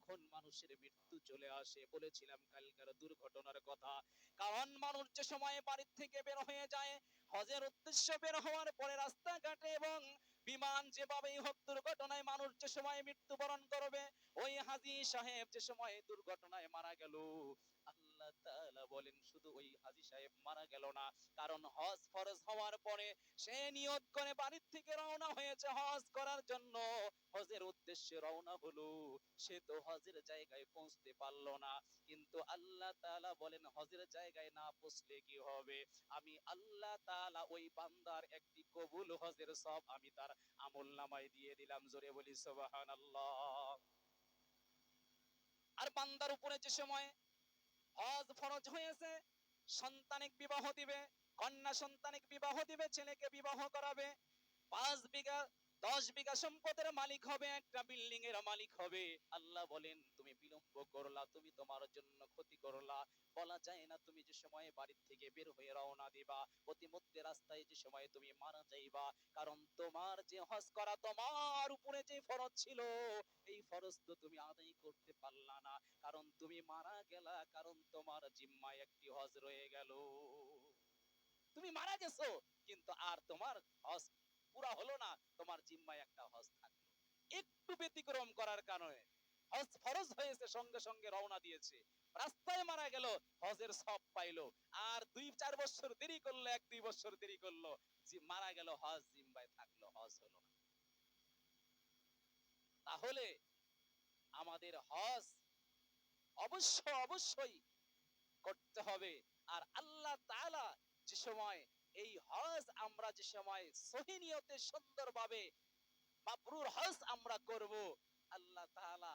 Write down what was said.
যখন মানুষের মৃত্যু চলে আসে, বলেছিলাম কালকার দুর্ঘটনার কথা, কারণ মানুষ যে সময় বাড়ির থেকে বের হয়ে যায় হজের উদ্দেশ্যে, বের হওয়ার পরে রাস্তাঘাটে এবং বিমান যেভাবেই হোক দুর্ঘটনায় মানুষ যে সময় মৃত্যুবরণ করবে, ওই হাজী সাহেব যে সময় দুর্ঘটনায় মারা গেল, আল্লাহ তাআলা বলেন শুধু ওই হাজী সাহেব মারা গেল না, কারণ হজ ফরজ হওয়ার পরে সে নিয়ত করে বাড়ির থেকে রওনা হয়েছে হজ করার জন্য, হজের উদ্দেশ্যে রওনা হলো, সে তো হজের জায়গায় পৌঁছতে পারলো না। কিন্তু আল্লাহ তাআলা বলেন হজের জায়গায় না পৌঁছলে কি হবে, আমি আল্লাহ তাআলা ওই বান্দার একটি কবুল হজের সওয়াব আমি তার আমলনামায় দিয়ে দিলাম। জোরে বলি সুবহানাল্লাহ। আর বান্দার উপরে যে সময় হজ ফরজ হয়েছে, সন্তানিক বিবাহ দিবে, কন্যা সন্তানিক বিবাহ দিবে, ছেলেকে বিবাহ করাবে, 5 বিঘা 10 বিঘা সম্পদের মালিক হবে, একটা বিল্ডিং এর মালিক হবে, আল্লাহ বলেন তুমি বিলম্ব করলা, তুমি তোমার জন্য ক্ষতি করলা। বলা যায় না তুমি যে সময় বাড়ির থেকে বের হয়ে রওনা দিবা, প্রতিমধ্যে রাস্তায় যে সময় তুমি মারা যাইবা, কারণ তোমার যে হজ করা তোমার উপরে যে ফরজ ছিল, এই ফরজ তো তুমি আদায় করতে পারলা না, কারণ তুমি মারা গেলা, কারণ তোমার জিম্মায় একটি হজ রয়ে গেল। তুমি মারা গেছো, কিন্তু আর তোমার হজ পুরা হলো না, তোমার জিম্মায় একটা হজ থাকলো। একটু ব্যতিক্রম করার কারণে হজ ফরজ হয়েছে, সঙ্গে সঙ্গে রওনা দিয়েছে, রাস্তায় মারা গেল, হজের সব পাইলো। আর 2-4 বছর দেরি করলো, 1-2 বছর দেরি করলো, মারা গেল, হজ জিম্মায় থাকলো, হজ হলো না। তাহলে আমাদের হজ অবশ্যই করতে হবে। আর আল্লাহ তাআলা যে সময় এই হজ আমরা যে সময় সহি নিয়তে সুন্দরভাবে মাবরুর হজ আমরা করব, আল্লাহ তাআলা